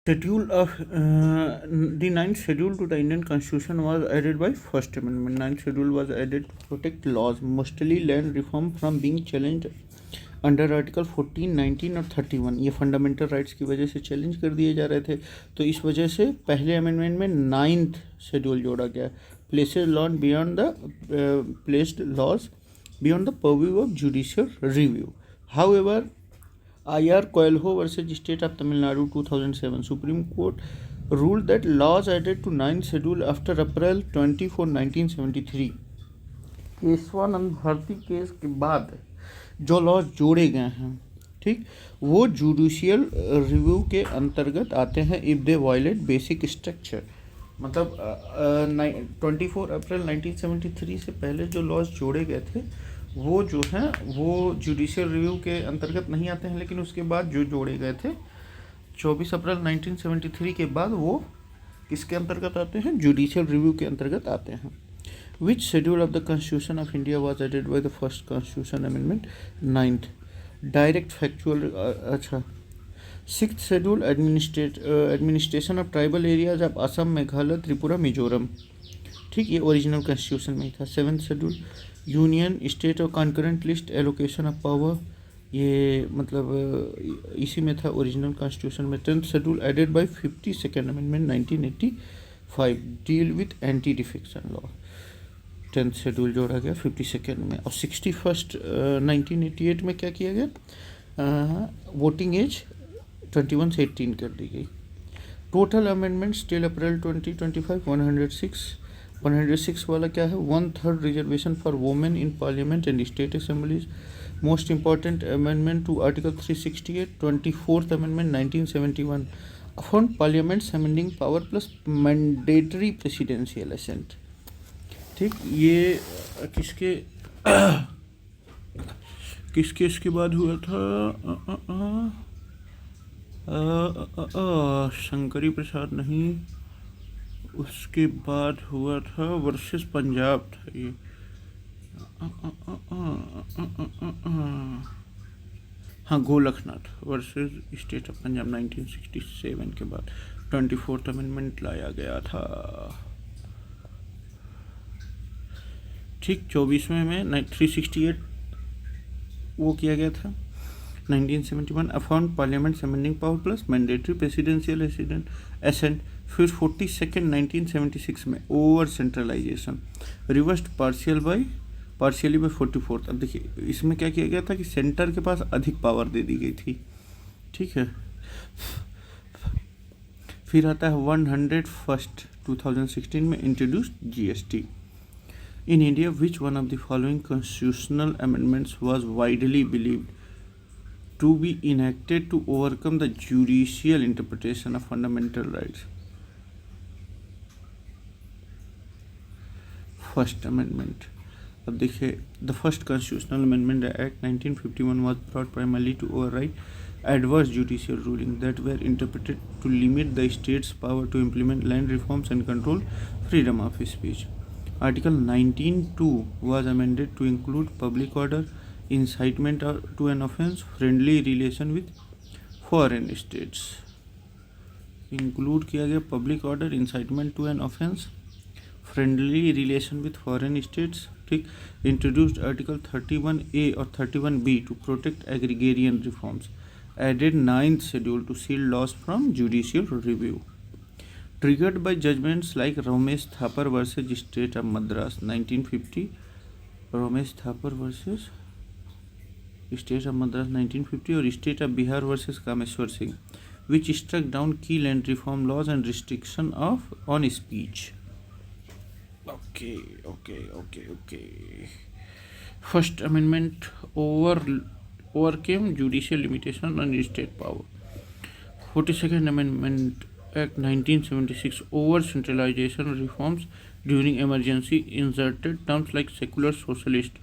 Schedule of the ninth schedule to the Indian Constitution was added by First Amendment. Ninth schedule was added to protect laws, mostly land reform, from being challenged under article 14, 19 और 31। ये fundamental rights की वजह से challenge कर दिए जा रहे थे, तो इस वजह से पहले अमेंडमेंट में नाइन्थ शेड्यूल जोड़ा गया, places law beyond the placed laws beyond the purview of judicial review. However, IR Coelho versus State of Tamil Nadu 2007, Supreme Court ruled that laws added to 9th schedule after April 24, 1973 Kesavananda Bharati case के बाद जो laws जोड़े गए हैं, ठीक, वो judicial review के अंतर्गत आते हैं if they violate basic structure. मतलब 24 अप्रैल 1973 से पहले जो लॉज जोड़े गए थे वो जो हैं वो जुडिशियल रिव्यू के अंतर्गत नहीं आते हैं, लेकिन उसके बाद जो जोड़े गए थे 24 अप्रैल 1973 के बाद वो किसके अंतर्गत आते हैं, जुडिशियल रिव्यू के अंतर्गत आते हैं। Which schedule of the Constitution of India was added by the first Constitution Amendment? 9th. Direct factual अच्छा। 6th schedule administration of tribal areas of Assam, Meghalaya, Tripura, Mizoram, ठीक, ये ओरिजिनल कॉन्स्टिट्यूशन में ही था। 7th शेड्यूल यूनियन स्टेट और concurrent list allocation of power, ये मतलब इसी में था ओरिजिनल कॉन्स्टिट्यूशन में। 10th schedule added by 52nd amendment 1985 deal with anti defection law, 10th schedule जोड़ा गया 52nd में। और 61st 1988 में क्या किया गया, वोटिंग एज 21 से 18 कर दी गई। टोटल अमेंडमेंट्स टिल अप्रैल 2025 106 वाला क्या है, 1/3 reservation for women in parliament and state assemblies. Most important amendment to article 368, 24th amendment 1971 upon parliament's amending power plus mandatory presidential assent, ठीक। ये किसके किसके इसके बाद हुआ था, शंकरी प्रसाद नहीं, उसके बाद हुआ था वर्सेस पंजाब था ये, हाँ, Golaknath versus state of Punjab 1967 के बाद 24th अमेंडमेंट लाया गया था, ठीक। 24वें में 368 वो किया गया था 1971 affirm parliament's amending power plus mandatory presidential assent. फिर 42nd 1976 में over centralisation reversed partially by 44th। अब देखिए इसमें क्या किया गया था कि सेंटर के पास अधिक पावर दे दी गई थी, ठीक है। फिर आता है 101st 2016 में introduced GST। In India, which one of the following constitutional amendments was widely believed to be enacted to overcome the judicial interpretation of fundamental rights? First Amendment. अब देखिए, the first Constitutional Amendment Act 1951 was brought primarily to override adverse judicial rulings that were interpreted to limit the state's power to implement land reforms and control freedom of speech. Article 19(2) was amended to include public order, incitement to an offence, friendly relation with foreign states। Include किया गया public order, incitement to an offence, friendly relation with foreign states, ठीक। Introduced article 31A और 31B to protect agrarian reforms, added 9th schedule to shield laws from judicial review. Triggered by judgments like Ramesh Thapar versus State of Madras 1950, Ramesh Thapar versus State of Madras 1950 और State of Bihar versus Kameshwar Singh, which struck down key land reform laws and restriction on speech. Okay. First Amendment overcame judicial limitation on state power. 42nd Amendment Act 1976 over centralization reforms during emergency inserted terms like secular socialist,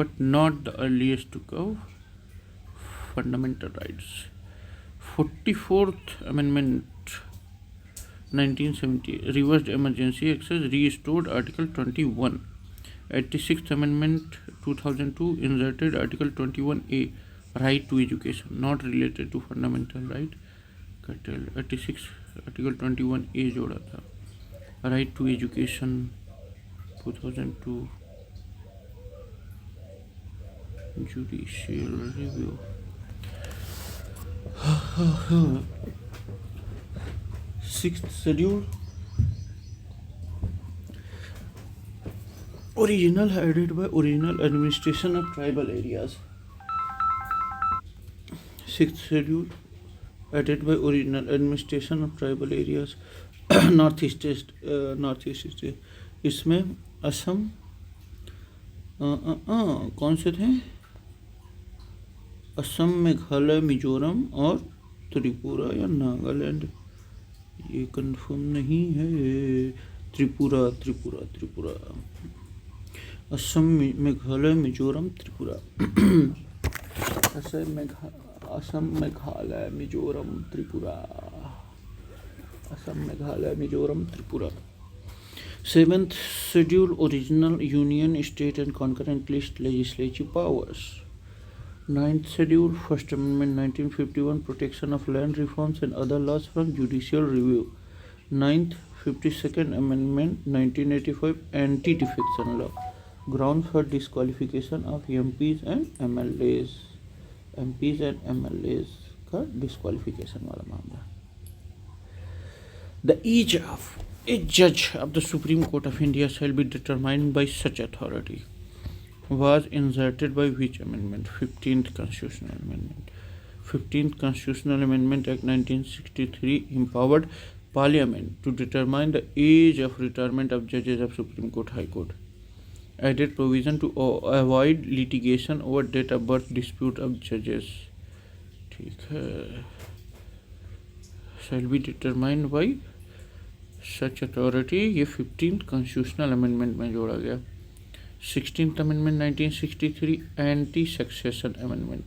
but not the earliest to cover fundamental rights. 44th Amendment 1970 reversed emergency access, restored Article 21. 86th Amendment 2002 inserted Article 21A right to education not related to fundamental right. कटेल 86 article 21A जोड़ा था। Right to education 2002 judicial review. Sixth schedule original added by original administration of tribal areas। Sixth schedule added by original administration of tribal areas। North east state इसमें असम कौन से थे? असम, मेघालय, मिजोरम और त्रिपुरा या नागालैंड, ये कंफर्म नहीं है। Tripura Tripura Tripura Assam, Meghalaya, Mizoram, Tripura. Assam, Meghalaya, Mizoram, Tripura. Assam, Meghalaya, Mizoram, Tripura. Seventh schedule original union state and concurrent list legislative powers. Ninth schedule first amendment 1951 protection of land reforms and other laws from judicial review. Ninth 52nd amendment 1985 anti defection law. Ground for disqualification of MPs and MLAs। MPs and MLAs का disqualification वाला मामला। The age of a judge of the Supreme Court of India shall be determined by such authority was inserted by which amendment? 15th Constitutional Amendment। 15th Constitutional Amendment Act 1963 empowered Parliament to determine the age of retirement of judges of Supreme Court, High Court। Added provision to avoid litigation over date of birth dispute of judges। ठीक है, shall be determined by such authority, ये 15th constitutional amendment में जोड़ा गया। 16th amendment 1963 anti succession amendment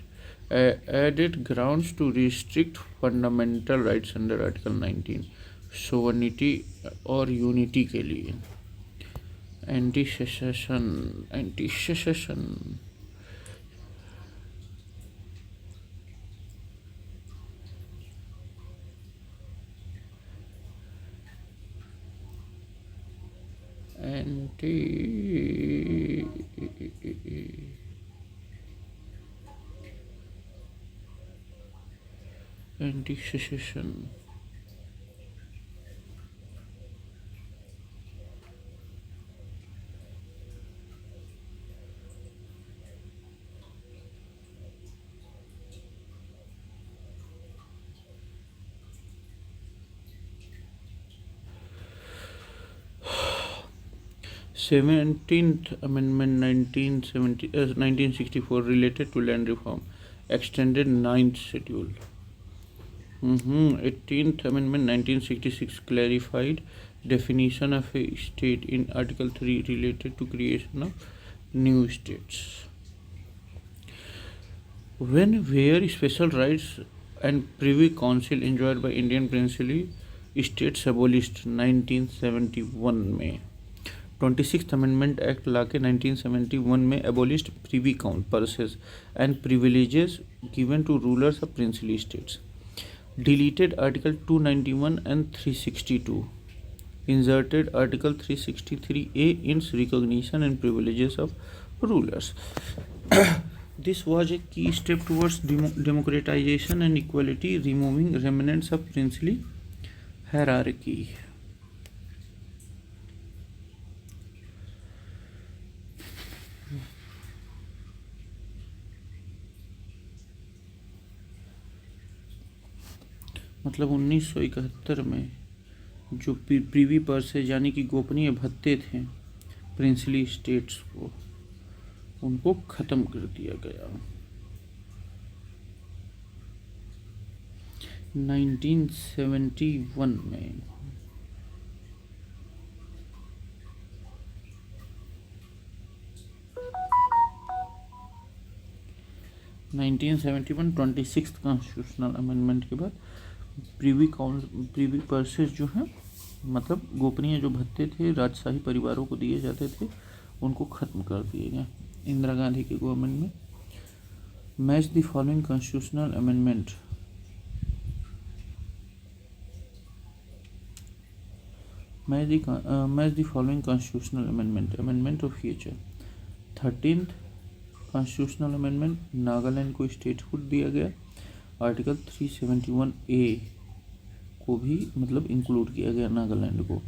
added grounds to restrict fundamental rights under article 19 sovereignty और unity के लिए। Anti secession anti secession Seventeenth Amendment 1964 related to land reform extended 9th schedule। 18th Amendment 1966 clarified definition of a state in Article 3 related to creation of new states। When where special rights and privy council enjoyed by Indian princely states abolished 1971 में। 26th Amendment Act ला के 1971 में abolished privy purses and privileges given to rulers of princely states। Deleted Article 291 and 362। Inserted Article 363A in recognition and privileges of rulers। This was a key step towards democratization and equality, removing remnants of princely hierarchy। मतलब 1971 में जो प्रीवी पर्सेज यानी कि गोपनीय भत्ते थे princely states को, उनको ख़त्म कर दिया गया। 1971 में 26th कॉन्स्टिट्यूशनल अमेंडमेंट के बाद प्रीवी पर्सेस जो हैं, मतलब गोपनीय जो भत्ते थे राजशाही परिवारों को दिए जाते थे, उनको ख़त्म कर दिए गए इंदिरा गांधी के गवर्नमेंट में। Match the following constitutional amendment. Match the following constitutional amendment. Amendment of future. 13th constitutional amendment, Nagaland को स्टेटहुड दिया गया. आर्टिकल 371A को भी मतलब इंक्लूड किया गया नागालैंड को.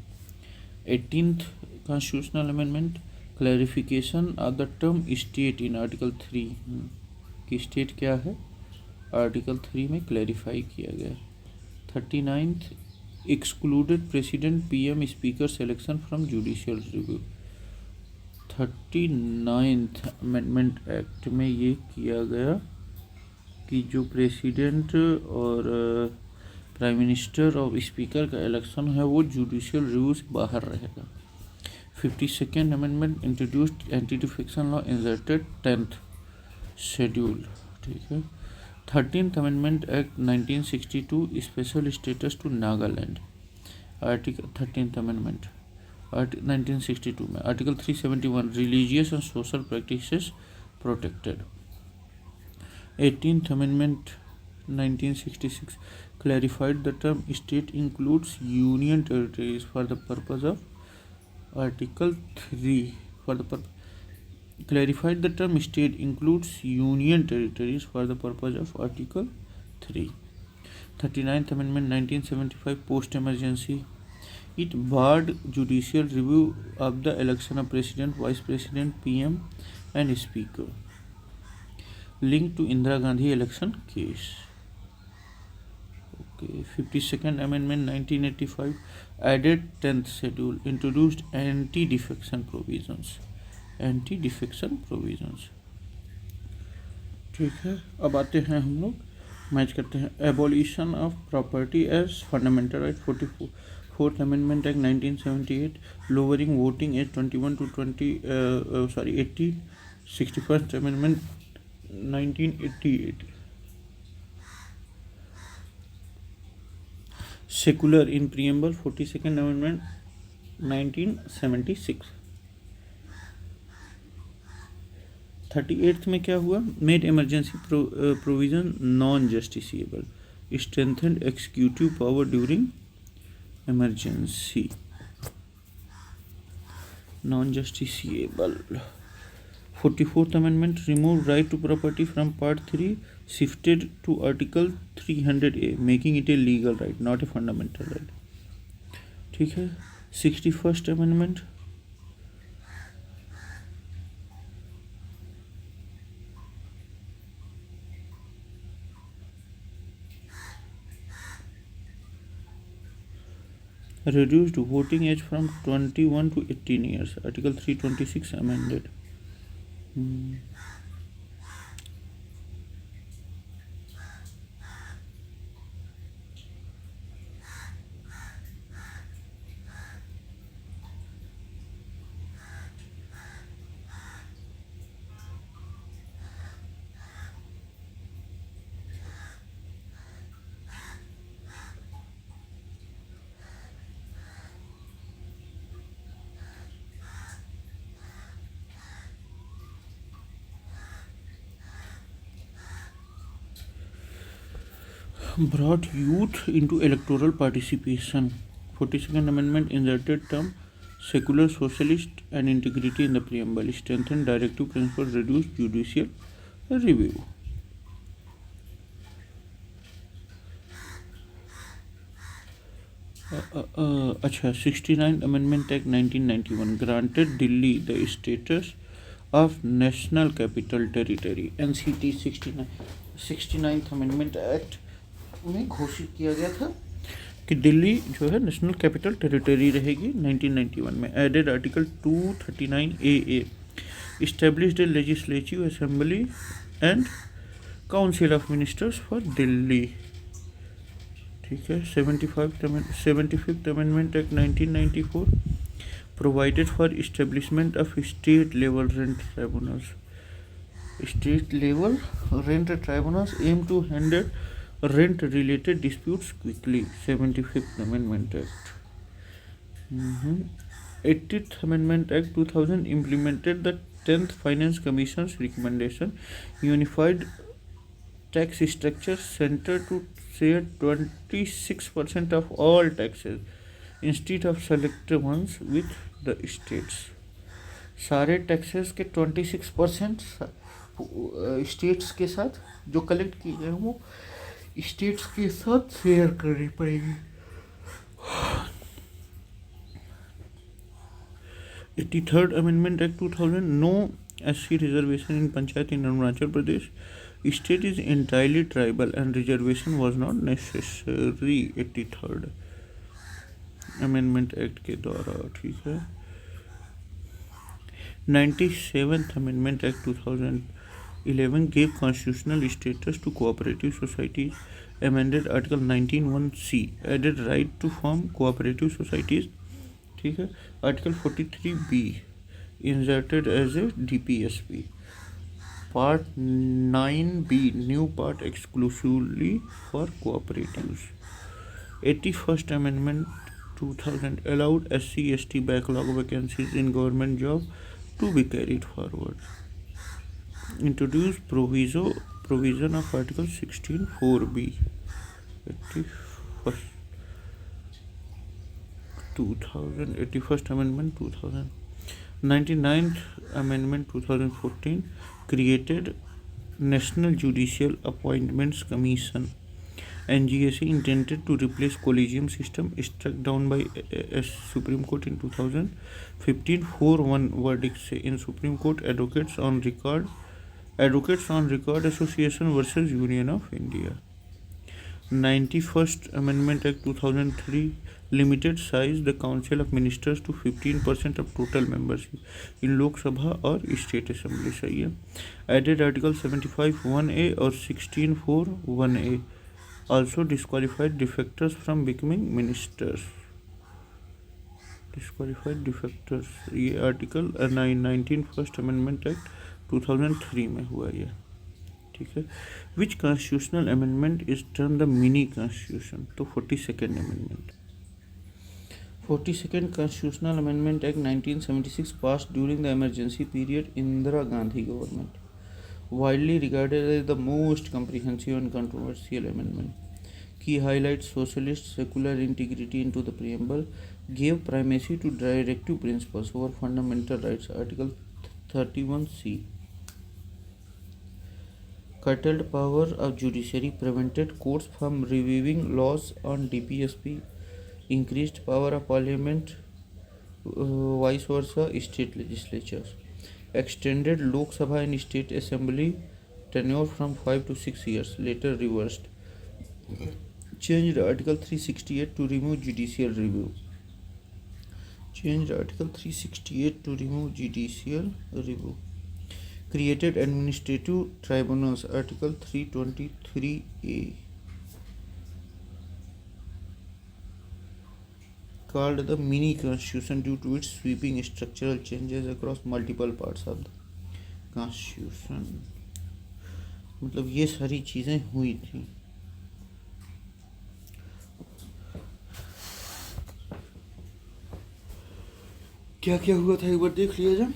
18th constitutional amendment, clarification of the term state in article 3 कि स्टेट क्या है आर्टिकल 3 में क्लैरिफाई किया गया. 39th excluded president PM speaker selection from judicial review. 39th amendment act में ये किया गया कि जो प्रेसिडेंट और प्राइम मिनिस्टर और स्पीकर का इलेक्शन है वो जुडिशियल रिव्यू से बाहर रहेगा. 52nd amendment introduced anti defection law inserted 10th schedule. ठीक है. 13th amendment act 1962 special status to Nagaland. Article 13th amendment 1962 में article 371 religious and social practices protected. 18th amendment 1966 clarified the term state includes union territories for the purpose of article 3 clarified the term state includes union territories for the purpose of article 3. 39th amendment 1975 post emergency. It barred judicial review of the election of president, vice president, PM and speaker linked to Indira Gandhi election case. Okay. 52nd amendment 1985 added 10th schedule, introduced anti-defection provisions. ठीक है. अब आते हैं हम लोग match करते हैं. Abolition of property as fundamental right. 4th Amendment Act 1978 lowering voting age 21 to 18. 61st Amendment 1988 secular in preamble. 42nd Amendment 1976. 38th में क्या हुआ? Made emergency provision non-justiciable, strengthened executive power during emergency. Non-justiciable. 44th Amendment removed right to property from Part 3, shifted to Article 300A, making it a legal right, not a fundamental right. ठीक है. 61st Amendment reduced voting age from 21 to 18 years. Article 326 amended. Brought youth into electoral participation. 42nd Amendment inserted term secular, socialist and integrity in the preamble, strengthened directive principle, reduced judicial review. अच्छा. 69th Amendment Act 1991 granted Delhi the status of National Capital Territory. NCT 69th Amendment Act में घोषित किया गया था कि दिल्ली जो है national capital territory रहेगी. 1991 में added article 239AA, established a legislative assembly and council of ministers for Delhi. ठीक है. 75th amendment act 1994 provided for establishment of state level rent tribunals. State level rent tribunals aim to handle rent related disputes quickly. 75th Amendment Act. 80th Amendment Act 2000 implemented the 10th Finance Commission's recommendation, unified tax structure center to share 26% of all taxes instead of select ones with the states. सारे taxes के 26% states के साथ जो collect किए गए वो states के साथ शेयर करनी पड़ेगी. 83rd Amendment Act 2000, no SC reservation in Panchayat in Arunachal Pradesh. State is entirely tribal and reservation was not necessary. 83rd Amendment Act के द्वारा. ठीक है. 97th Amendment Act 2011 gave constitutional status to cooperative societies. Amended Article 19(1)(c), added right to form cooperative societies. ठीक है. Article 43(b) inserted as a DPSP. Part 9(b) new part exclusively for cooperatives. 81st Amendment 2000 allowed SC/ST backlog vacancies in government job to be carried forward. Introduced provision of Article 16(4)(b). 81st Amendment 2000. 99th Amendment 2014 created National Judicial Appointments Commission NJAC, intended to replace collegium system struck down by Supreme Court in 2015. 4-1 verdict से in Supreme Court. Advocates on Record Association versus Union of India. 91st Amendment Act 2003 limited size the Council of Ministers to 15% of total membership in Lok Sabha or State Assembly. सही है. Added Article 75(1)(a) और 16(4)(1)(a). Also disqualified defectors from becoming ministers. Disqualified defectors. ये article 19th Amendment Act 2003 में हुआ ये. ठीक है. Which constitutional amendment is termed the mini constitution? तो 42nd Amendment. 42nd Constitutional Amendment Act 1976 passed during the emergency period Indira Gandhi government. Widely regarded as the most comprehensive and controversial amendment. Key highlights: socialist secular integrity into the preamble, gave primacy to directive principles over fundamental rights. Article 31(c). Curtailed power of judiciary, prevented courts from reviewing laws on DPSP, increased power of parliament, vice versa state legislatures, extended Lok Sabha and State Assembly tenure from 5 to 6 years, later reversed. Changed Article 368 to remove judicial review. Created administrative tribunals. Article 323(a). Called the mini constitution due to its sweeping structural changes across multiple parts of the constitution. मतलब ये सारी चीज़ें हुई थी. क्या क्या हुआ था एक बार देख लिया जाए.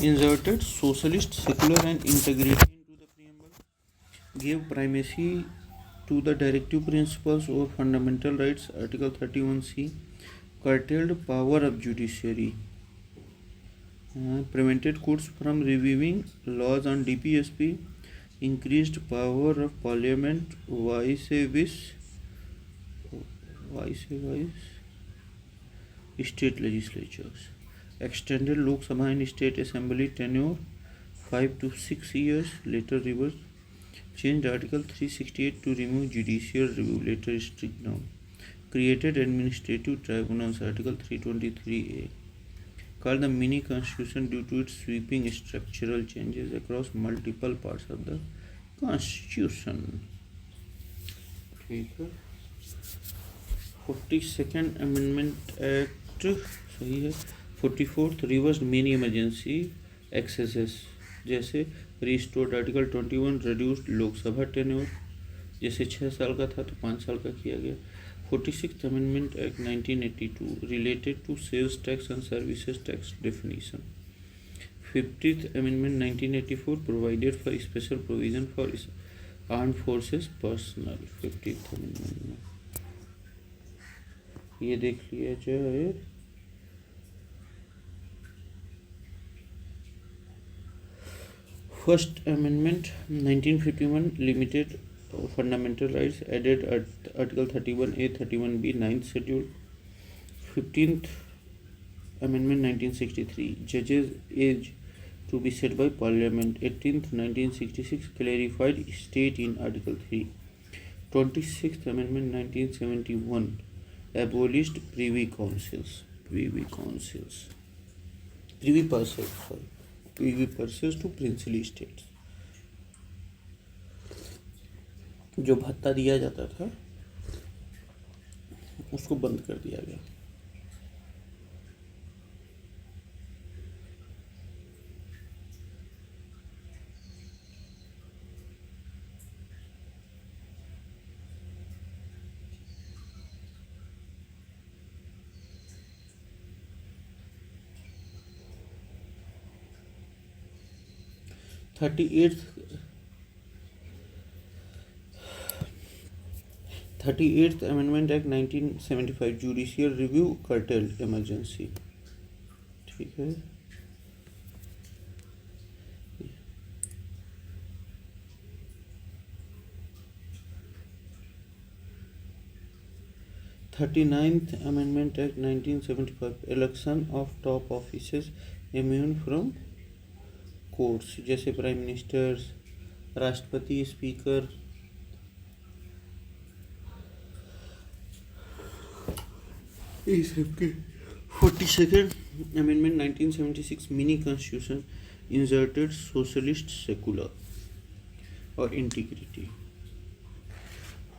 Inserted socialist, secular and integrity into the preamble, gave primacy to the directive principles over fundamental rights. Article 31(c). Curtailed power of judiciary, prevented courts from reviewing laws on DPSP, increased power of parliament, vice state legislatures, extended Lok Sabha and State Assembly tenure 5 to 6 years, later reversed. Changed Article 368 to remove judicial review, later struck down. Created administrative tribunals. Article 323(a). Called the mini constitution due to its sweeping structural changes across multiple parts of the constitution. ठीक है. 42nd Amendment Act सही है. 44th reversed many emergency excesses, जैसे restored article 21 reduced Lok Sabha tenure, जैसे 6 साल का था तो 5 साल का किया गया. 46th Amendment Act 1982 related to sales tax and services tax definition. 50th Amendment 1984 provided for special provision for armed forces personnel 50th amendment में ये देख लिया जाए। First amendment 1951 limited fundamental rights added article 31A 31B 9th schedule. 15th amendment 1963 जजेस age to be set by Parliament. 18th 1966 clarified state in Article 3. 26th Amendment 1971 abolished privy councils. Privy purses to princely states. जो भत्ता दिया जाता था उसको बंद कर दिया गया। Thirty eighth amendment act 1975 judicial review curtail emergency. ठीक है। 39th amendment act 1975 election of top officers immune from courts जैसे प्राइम मिनिस्टर्स, राष्ट्रपति, स्पीकर। इस सबके 42nd amendment 1976 mini constitution inserted socialist secular और integrity.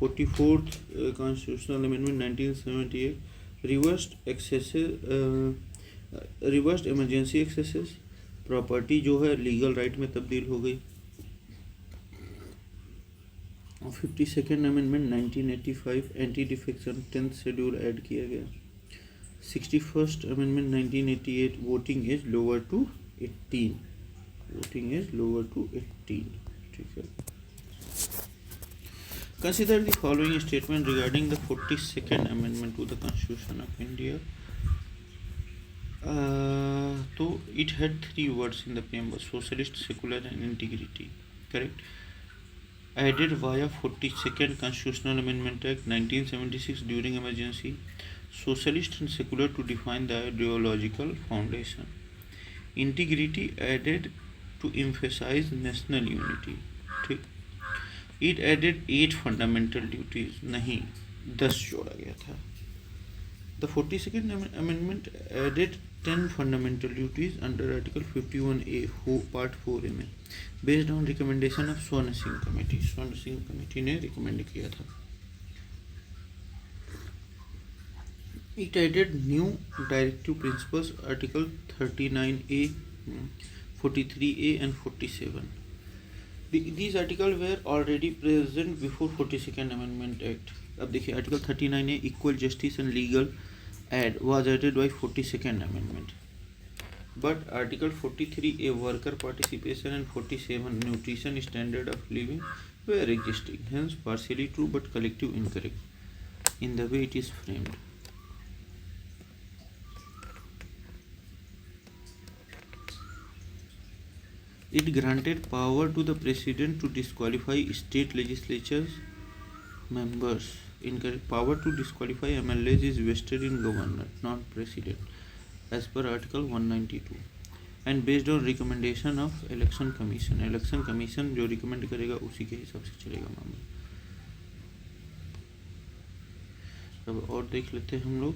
44th constitutional amendment 1978 reversed emergency excesses. Property जो है legal right में तब्दील हो गई। 52nd amendment 1985 anti defection 10th schedule add किया गया। 61st amendment 1988 voting age lower to 18। ठीक है। Consider the following statement regarding the 42nd amendment to the constitution of India. तो it had 3 words in the preamble: socialist, secular and integrity. Correct. Added via 42nd Constitutional Amendment Act 1976 during emergency, socialist and secular to define the ideological foundation. Integrity added to emphasize national unity. ठीक। It added 8 fundamental duties, नहीं 10 जोड़ा गया था। The 42nd Amendment added 10 fundamental duties under Article 51A, Part 4A में, based on recommendation of स्वर्ण Singh committee. स्वर्ण Singh committee ने recommend किया था। It added new directive principles, Article 39A, 43A and 47. These articles were already present before 42nd Amendment Act. अब देखिए article 39A equal justice and legal add was added by 42nd amendment, but article 43A worker participation and 47 nutrition standard of living were existing, hence partially true but collective incorrect in the way it is framed. It granted power to the president to disqualify state legislatures members. Incorrect. Power to disqualify MLAs is vested in governor, not president, as per Article 192, and based on recommendation of election commission. Election commission जो recommend करेगा उसी के हिसाब से चलेगा मामला। अब और देख लेते हैं हम लोग।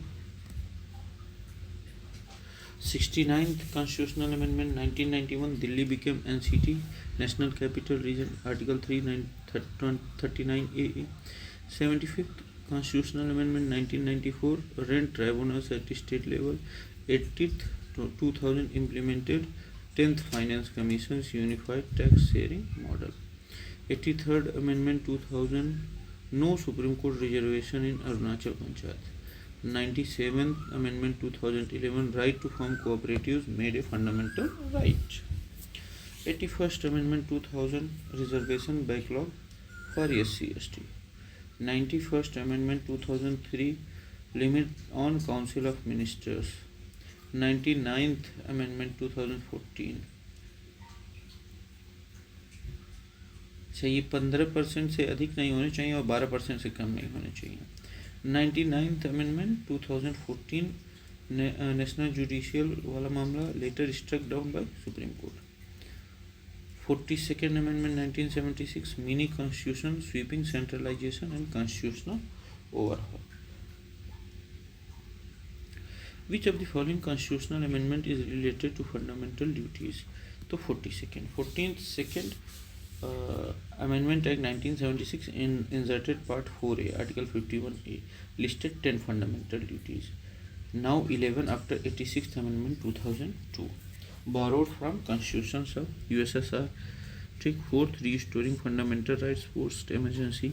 69th Constitutional Amendment 1991 Delhi became NCT, National Capital Region, Article 39A. 75th Constitutional Amendment 1994 rent tribunals at state level. 80th 2000 implemented 10th Finance Commission's unified tax sharing model. 83rd Amendment 2000 no Supreme Court reservation in Arunachal Panchayat. 97th Amendment 2011 right to form cooperatives made a fundamental right. 81st Amendment 2000 reservation backlog for SC/ST. 91st Amendment 2003 limit on Council of Ministers. 99th Amendment 2014 चाहिए 15% से अधिक नहीं होने चाहिए और 12% से कम नहीं होने चाहिए. 99th Amendment 2014 नेशनल जुडिशियल वाला मामला later struck down by supreme court. 42nd Amendment 1976 mini constitution sweeping centralisation and constitutional overhaul. Which of the following constitutional amendment is related to fundamental duties? तो 42nd. 42nd Amendment Act 1976 inserted Part 4A, Article 51A, listed 10 fundamental duties. Now 11 after 86th Amendment 2002, borrowed from constitutions of USSR. ठीक. 4th, restoring fundamental rights post emergency.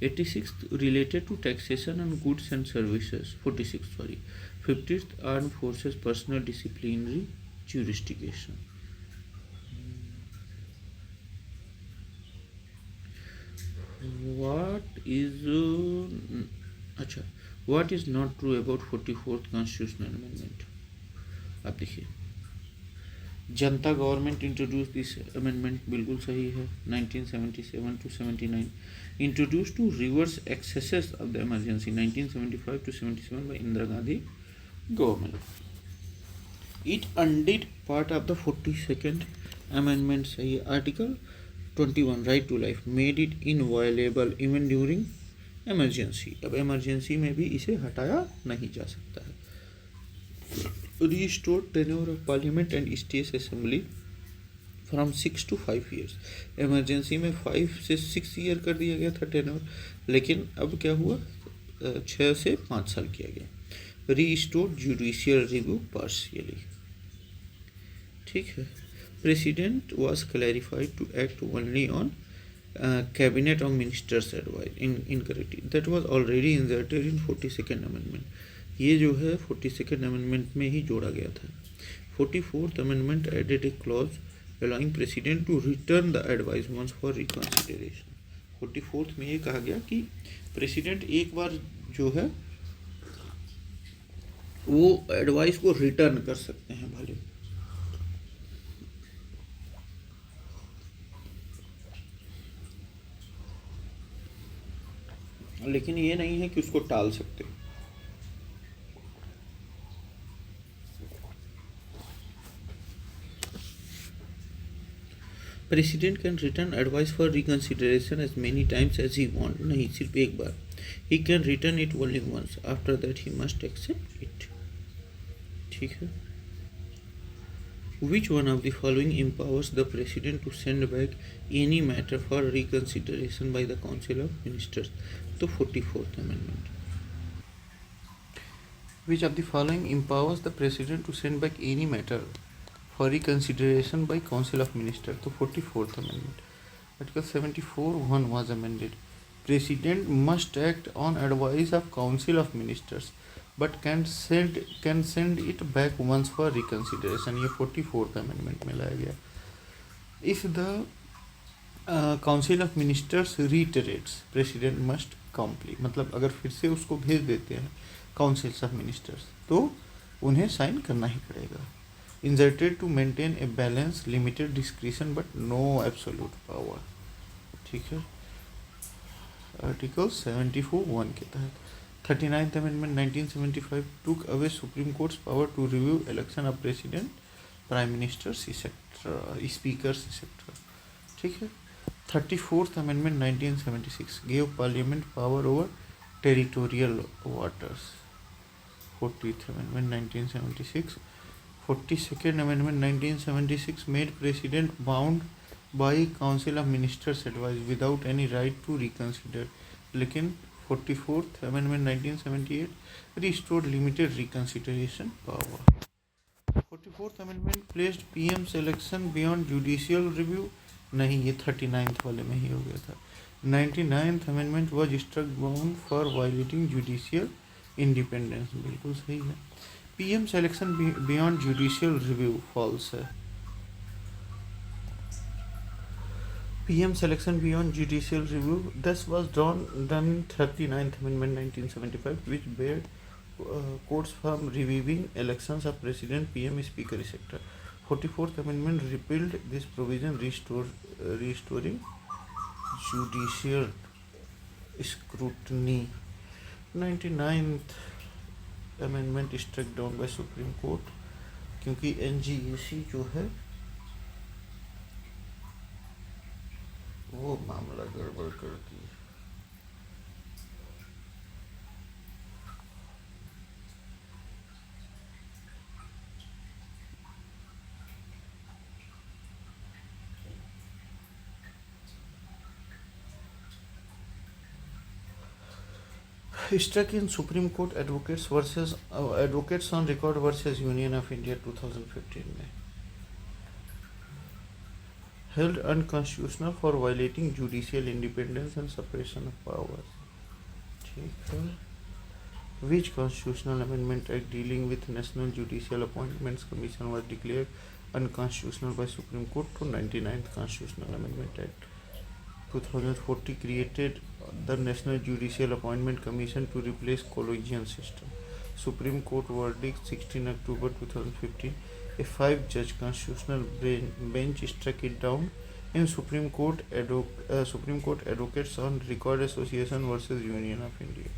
86th, related to taxation on goods and services. 46th, sorry. 50th, armed forces personal disciplinary jurisdiction. What is not true about 44th constitutional amendment? आप देखिए, जनता government introduce this amendment, बिल्कुल सही है. 1977 to 79 introduce to reverse excesses of the emergency. 1975 to 77 by Indira Gandhi government. It undid part of the 42nd amendment. सही है. Article 21 right to life made it inviolable even during emergency. अब emergency में भी इसे हटाया नहीं जा सकता है. Restored tenure of Parliament and State Assembly from 6 to 5 years. Emergency में 5 से 6 ईयर कर दिया गया था टेन्योर, लेकिन अब क्या हुआ, 6 से 5 साल किया गया. Restored judicial review partially. ठीक है. President was clarified to act only on cabinet or ministers advice. Incorrect. That was already inserted in 42nd amendment. ये जो है 42nd अमेंडमेंट में ही जोड़ा गया था. 44th amendment added a clause allowing president to return the advice once for reconsideration. 44th में ये कहा गया कि प्रेसिडेंट एक बार जो है वो एडवाइस को रिटर्न कर सकते हैं भले. लेकिन ये नहीं है कि उसको टाल सकते. President can return advice for reconsideration as many times as he want. नहीं, सिर्फ एक बार. He can return it only once. After that he must accept it. ठीक है. Which one of the following empowers the president to send back any matter for reconsideration by the council of ministers. तो 44th amendment. Which of the following empowers the president to send back any matter for reconsideration by Council of Ministers. तो 44th Amendment. Article 74(1) was amended. President must act on advice of Council of Ministers, but can send it back once for reconsideration. ये 44th Amendment में लाया गया. If the Council of Ministers reiterates, President must comply. मतलब अगर फिर से उसको भेज देते हैं Council of Ministers तो उन्हें साइन करना ही पड़ेगा. Inserted to maintain a balance, limited discretion but no absolute power. ठीक है. आर्टिकल 74(1) के तहत 39th Amendment 1975 took away Supreme Court's power to review election of President, Prime Ministers, etc., Speakers, etc. ठीक है. 34th Amendment 1976 gave Parliament power over territorial waters. 40th Amendment 1976. 42nd Amendment 1976 made President bound by Council of Ministers advice without any right to reconsider. लेकिन 44th Amendment 1978 restored limited reconsideration power. 44th Amendment placed PM's election beyond judicial review. नहीं, ये 39th वाले में ही हो गया था. 99th Amendment was struck down for violating judicial independence. बिल्कुल सही है. PM selection beyond judicial review falls है. PM selection beyond judicial review. This was done in 39th Amendment 1975, which barred courts from reviewing elections of President, PM, Speaker, etc. 44th Amendment repealed this provision, restoring judicial scrutiny. 99th Amendment struck down by Supreme Court क्योंकि NGAC जो है वो मामला गड़बड़ करती है. Struck in Supreme Court Advocates on Record versus Union of India 2015 में held unconstitutional for violating judicial independence and separation of powers. ठीक है. Which constitutional amendment act dealing with National Judicial Appointments Commission was declared unconstitutional by Supreme Court to 99th Constitutional Amendment Act 2040 created the National Judicial Appointment Commission to replace collegium system. Supreme Court verdict 16 October 2015. A 5-judge constitutional bench struck it down in Supreme Court Advocates on Record Association versus Union of India.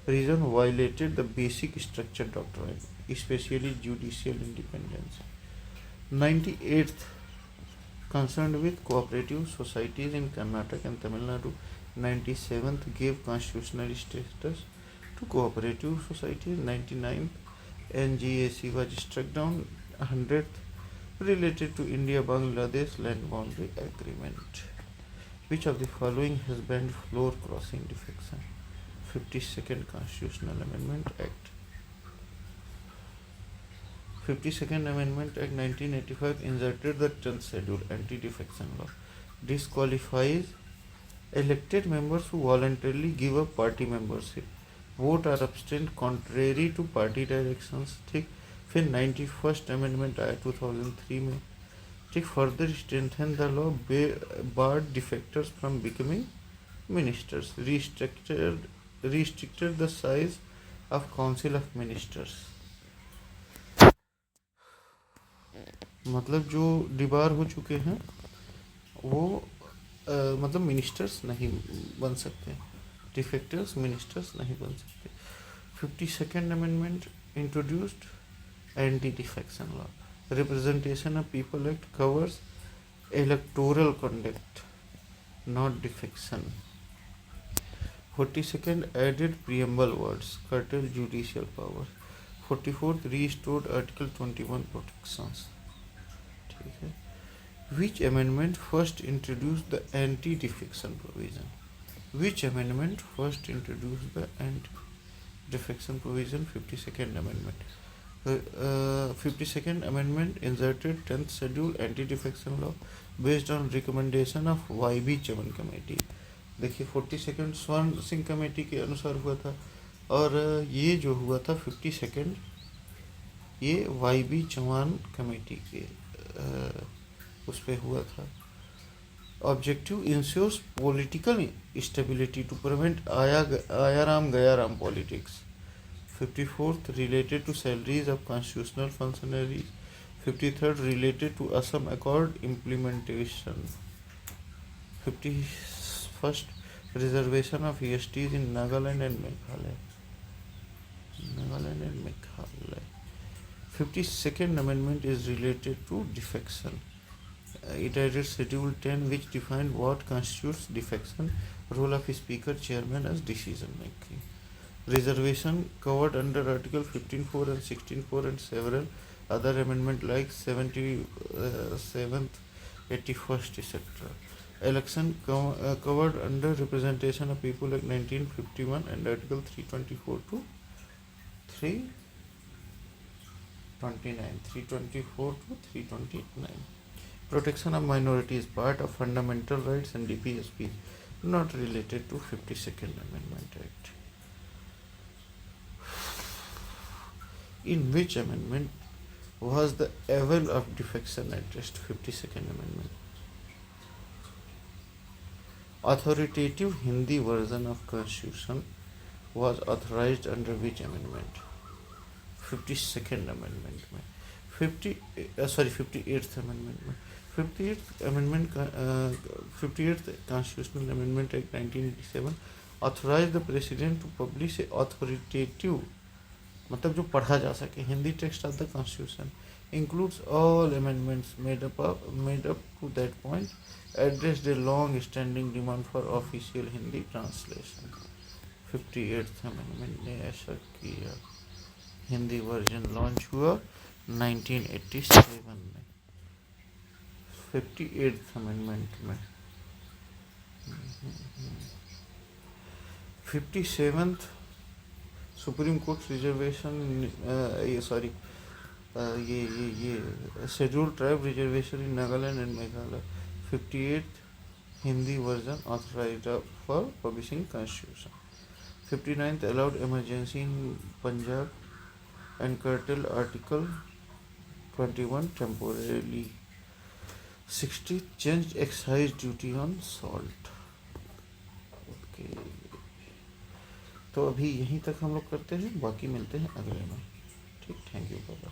Reason violated the basic structure doctrine, especially judicial independence. 98th concerned with cooperative societies in Karnataka and Tamil Nadu. 97th gave constitutional status to cooperative societies. 99th NGAC was struck down. 100th related to India-Bangladesh land boundary agreement. Which of the following has banned floor crossing defection? 52nd Constitutional Amendment Act. 52nd Amendment Act 1985 inserted the 10th schedule anti-defection law. Disqualifies elected members who voluntarily give up party membership, vote or abstain contrary to party directions. ठीक. फिर 91st Amendment आया 2003 में. ठीक. Further strengthened the law, barred defectors from becoming ministers, restricted the size of Council of Ministers. मतलब जो debar हो चुके हैं वो मतलब मिनिस्टर्स नहीं बन सकते, डिफेक्टर्स मिनिस्टर्स नहीं बन सकते. 52nd Amendment introduced anti-defection law. Representation of People Act covers electoral conduct, not defection. 42nd added preamble words, curtail judicial powers. 44th restored Article 21 protections. ठीक है. Which amendment first introduced the anti-defection provision? Which amendment first introduced the anti-defection provision? 52nd Amendment. 52nd Amendment inserted 10th schedule anti-defection law based on recommendation of YB Chaman committee. देखिए 42nd स्वर्ण Singh committee के अनुसार हुआ था और ये जो हुआ था 52nd ये YB चौहान कमेटी के उस पर हुआ था. Objective ensures political stability to prevent Aayaram Gayaram politics. 54th related to salaries of constitutional functionaries. 53rd related to Assam Accord implementation. 51st reservation of ESTs in Nagaland and Meghalaya. 52nd Amendment is related to defection. It added Schedule 10 which defined what constitutes defection, role of Speaker, Chairman as decision making. Reservation covered under Article 15.4 and 16.4 and several other amendments like 77th, 81st, etc. Election covered under Representation of People Act 1951 and Article 324 to 324 to 329. Protection of minorities, part of fundamental rights and DPSP, not related to 52nd Amendment Act. In which amendment was the evil of defection addressed? 52nd Amendment. Authoritative Hindi version of Constitution was authorized under which amendment? 52nd amendment में 58th amendment में 58th amendment 58th constitutional amendment act 1987 authorized the president to publish a authoritative मतलब जो पढ़ा जा सके Hindi text of the constitution includes all amendments made up to that point address the long standing demand for official Hindi translation 58th amendment ने ऐसा किया Hindi version launch हुआ 1987 में 58th अमेंडमेंट में 57th सुप्रीम कोर्ट रिजर्वेशन ये scheduled tribe reservation in Nagaland and Meghalaya 58th Hindi version authorised for publishing constitution 59th allowed emergency in Punjab and curtailed Article 21 temporarily 60 changed excise duty on salt okay. तो अभी यहीं तक हम लोग करते हैं बाकी मिलते हैं अगले में ठीक थैंक यू बाबा